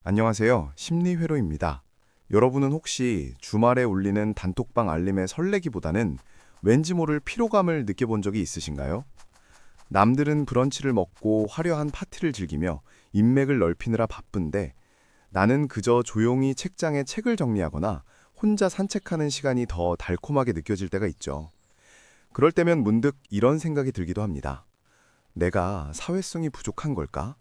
안녕하세요. 심리회로입니다. 여러분은 혹시 주말에 울리는 단톡방 알림의 설레기보다는 왠지 모를 피로감을 느껴본 적이 있으신가요? 남들은 브런치를 먹고 화려한 파티를 즐기며 인맥을 넓히느라 바쁜데 나는 그저 조용히 책장에 책을 정리하거나 혼자 산책하는 시간이 더 달콤하게 느껴질 때가 있죠. 그럴 때면 문득 이런 생각이 들기도 합니다. 내가 사회성이 부족한 걸까?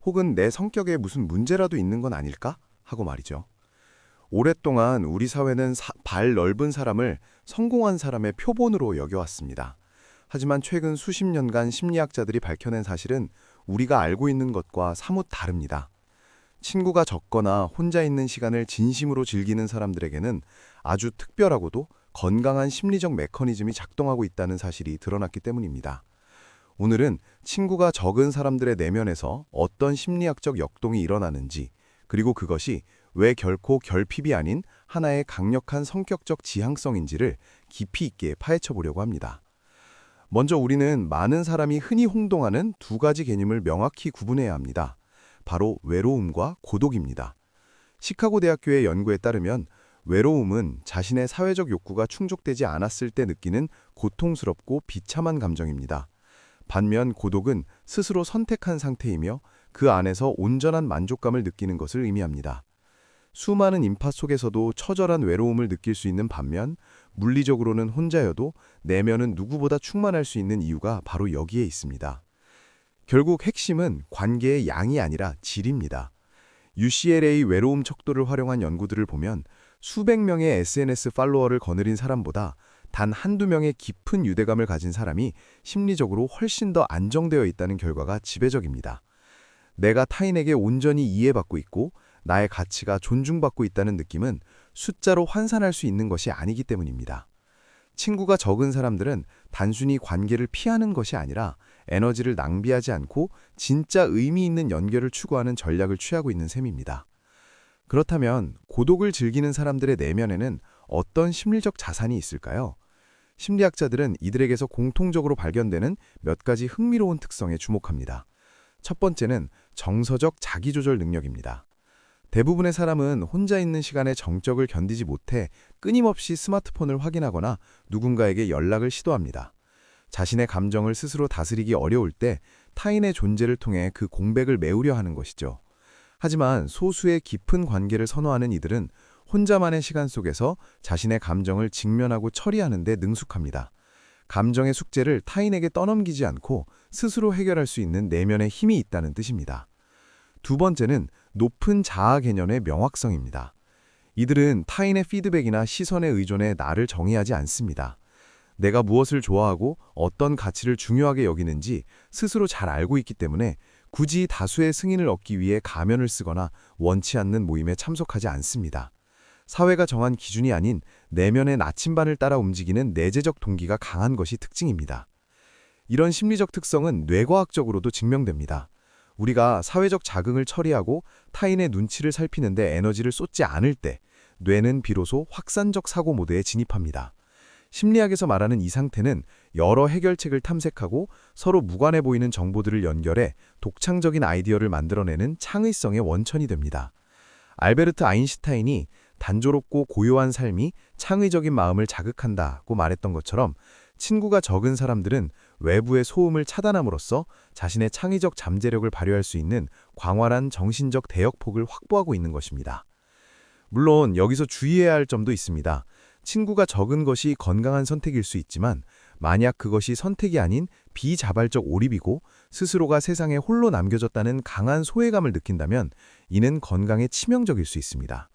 혹은 내 성격에 무슨 문제라도 있는 건 아닐까? 하고 말이죠. 오랫동안 우리 사회는 발 넓은 사람을 성공한 사람의 표본으로 여겨왔습니다. 하지만 최근 수십 년간 심리학자들이 밝혀낸 사실은 우리가 알고 있는 것과 사뭇 다릅니다. 친구가 적거나 혼자 있는 시간을 진심으로 즐기는 사람들에게는 아주 특별하고도 건강한 심리적 메커니즘이 작동하고 있다는 사실이 드러났기 때문입니다. 오늘은 친구가 적은 사람들의 내면에서 어떤 심리학적 역동이 일어나는지, 그리고 그것이 왜 결코 결핍이 아닌 하나의 강력한 성격적 지향성인지를 깊이 있게 파헤쳐 보려고 합니다. 먼저 우리는 많은 사람이 흔히 혼동하는 두 가지 개념을 명확히 구분해야 합니다. 바로 외로움과 고독입니다. 시카고 대학교의 연구에 따르면 외로움은 자신의 사회적 욕구가 충족되지 않았을 때 느끼는 고통스럽고 비참한 감정입니다. 반면 고독은 스스로 선택한 상태이며 그 안에서 온전한 만족감을 느끼는 것을 의미합니다. 수많은 인파 속에서도 처절한 외로움을 느낄 수 있는 반면 물리적으로는 혼자여도 내면은 누구보다 충만할 수 있는 이유가 바로 여기에 있습니다. 결국 핵심은 관계의 양이 아니라 질입니다. UCLA 외로움 척도를 활용한 연구들을 보면 수백 명의 SNS 팔로워를 거느린 사람보다 단 한두 명의 깊은 유대감을 가진 사람이 심리적으로 훨씬 더 안정되어 있다는 결과가 지배적입니다. 내가 타인에게 온전히 이해받고 있고 나의 가치가 존중받고 있다는 느낌은 숫자로 환산할 수 있는 것이 아니기 때문입니다. 친구가 적은 사람들은 단순히 관계를 피하는 것이 아니라 에너지를 낭비하지 않고 진짜 의미 있는 연결을 추구하는 전략을 취하고 있는 셈입니다. 그렇다면 고독을 즐기는 사람들의 내면에는 어떤 심리적 자산이 있을까요? 심리학자들은 이들에게서 공통적으로 발견되는 몇 가지 흥미로운 특성에 주목합니다. 첫 번째는 정서적 자기조절 능력입니다. 대부분의 사람은 혼자 있는 시간에 정적을 견디지 못해 끊임없이 스마트폰을 확인하거나 누군가에게 연락을 시도합니다. 자신의 감정을 스스로 다스리기 어려울 때 타인의 존재를 통해 그 공백을 메우려 하는 것이죠. 하지만 소수의 깊은 관계를 선호하는 이들은 혼자만의 시간 속에서 자신의 감정을 직면하고 처리하는 데 능숙합니다. 감정의 숙제를 타인에게 떠넘기지 않고 스스로 해결할 수 있는 내면의 힘이 있다는 뜻입니다. 두 번째는 높은 자아 개념의 명확성입니다. 이들은 타인의 피드백이나 시선에 의존해 나를 정의하지 않습니다. 내가 무엇을 좋아하고 어떤 가치를 중요하게 여기는지 스스로 잘 알고 있기 때문에 굳이 다수의 승인을 얻기 위해 가면을 쓰거나 원치 않는 모임에 참석하지 않습니다. 사회가 정한 기준이 아닌 내면의 나침반을 따라 움직이는 내재적 동기가 강한 것이 특징입니다. 이런 심리적 특성은 뇌과학적으로도 증명됩니다. 우리가 사회적 자극을 처리하고 타인의 눈치를 살피는데 에너지를 쏟지 않을 때 뇌는 비로소 확산적 사고 모드에 진입합니다. 심리학에서 말하는 이 상태는 여러 해결책을 탐색하고 서로 무관해 보이는 정보들을 연결해 독창적인 아이디어를 만들어내는 창의성의 원천이 됩니다. 알베르트 아인슈타인이 단조롭고 고요한 삶이 창의적인 마음을 자극한다고 말했던 것처럼 친구가 적은 사람들은 외부의 소음을 차단함으로써 자신의 창의적 잠재력을 발휘할 수 있는 광활한 정신적 대역폭을 확보하고 있는 것입니다. 물론 여기서 주의해야 할 점도 있습니다. 친구가 적은 것이 건강한 선택일 수 있지만 만약 그것이 선택이 아닌 비자발적 오립이고 스스로가 세상에 홀로 남겨졌다는 강한 소외감을 느낀다면 이는 건강에 치명적일 수 있습니다.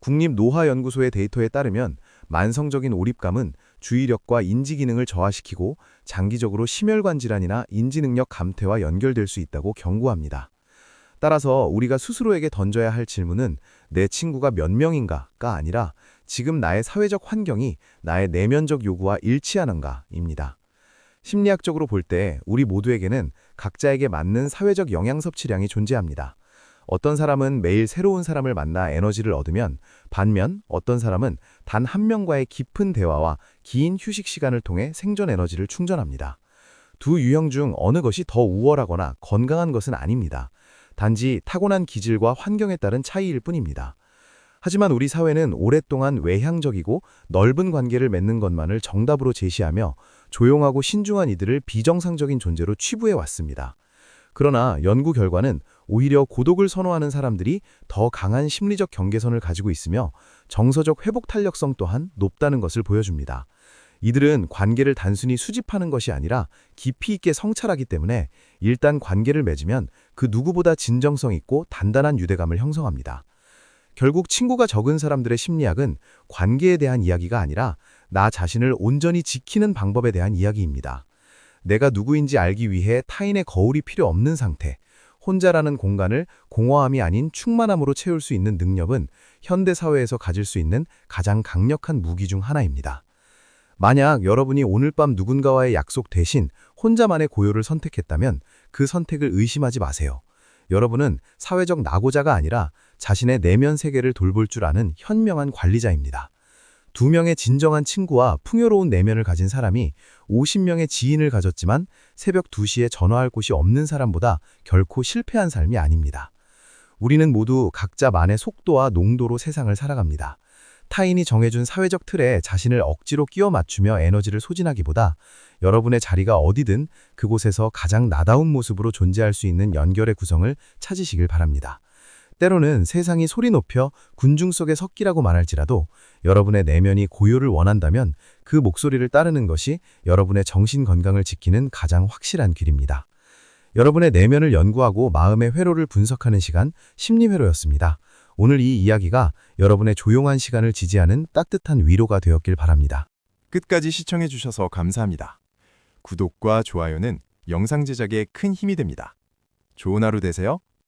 국립노화연구소의 데이터에 따르면 만성적인 오립감은 주의력과 인지 기능을 저하시키고 장기적으로 심혈관 질환이나 인지능력 감퇴와 연결될 수 있다고 경고합니다. 따라서 우리가 스스로에게 던져야 할 질문은 내 친구가 몇 명인가가 아니라 지금 나의 사회적 환경이 나의 내면적 요구와 일치하는가입니다. 심리학적으로 볼 때 우리 모두에게는 각자에게 맞는 사회적 영양 섭취량이 존재합니다. 어떤 사람은 매일 새로운 사람을 만나 에너지를 얻으면 반면 어떤 사람은 단 한 명과의 깊은 대화와 긴 휴식 시간을 통해 생존 에너지를 충전합니다. 두 유형 중 어느 것이 더 우월하거나 건강한 것은 아닙니다. 단지 타고난 기질과 환경에 따른 차이일 뿐입니다. 하지만 우리 사회는 오랫동안 외향적이고 넓은 관계를 맺는 것만을 정답으로 제시하며 조용하고 신중한 이들을 비정상적인 존재로 치부해 왔습니다. 그러나 연구 결과는 오히려 고독을 선호하는 사람들이 더 강한 심리적 경계선을 가지고 있으며 정서적 회복 탄력성 또한 높다는 것을 보여줍니다. 이들은 관계를 단순히 수집하는 것이 아니라 깊이 있게 성찰하기 때문에 일단 관계를 맺으면 그 누구보다 진정성 있고 단단한 유대감을 형성합니다. 결국 친구가 적은 사람들의 심리학은 관계에 대한 이야기가 아니라 나 자신을 온전히 지키는 방법에 대한 이야기입니다. 내가 누구인지 알기 위해 타인의 거울이 필요 없는 상태, 혼자라는 공간을 공허함이 아닌 충만함으로 채울 수 있는 능력은 현대 사회에서 가질 수 있는 가장 강력한 무기 중 하나입니다. 만약 여러분이 오늘 밤 누군가와의 약속 대신 혼자만의 고요를 선택했다면 그 선택을 의심하지 마세요. 여러분은 사회적 낙오자가 아니라 자신의 내면 세계를 돌볼 줄 아는 현명한 관리자입니다. 2명의 진정한 친구와 풍요로운 내면을 가진 사람이 50명의 지인을 가졌지만 새벽 2시에 전화할 곳이 없는 사람보다 결코 실패한 삶이 아닙니다. 우리는 모두 각자만의 속도와 농도로 세상을 살아갑니다. 타인이 정해준 사회적 틀에 자신을 억지로 끼워 맞추며 에너지를 소진하기보다 여러분의 자리가 어디든 그곳에서 가장 나다운 모습으로 존재할 수 있는 연결의 구성을 찾으시길 바랍니다. 때로는 세상이 소리 높여 군중 속에 섞이라고 말할지라도 여러분의 내면이 고요를 원한다면 그 목소리를 따르는 것이 여러분의 정신 건강을 지키는 가장 확실한 길입니다. 여러분의 내면을 연구하고 마음의 회로를 분석하는 시간, 심리회로였습니다. 오늘 이 이야기가 여러분의 조용한 시간을 지지하는 따뜻한 위로가 되었길 바랍니다. 끝까지 시청해 주셔서 감사합니다. 구독과 좋아요는 영상 제작에 큰 힘이 됩니다. 좋은 하루 되세요.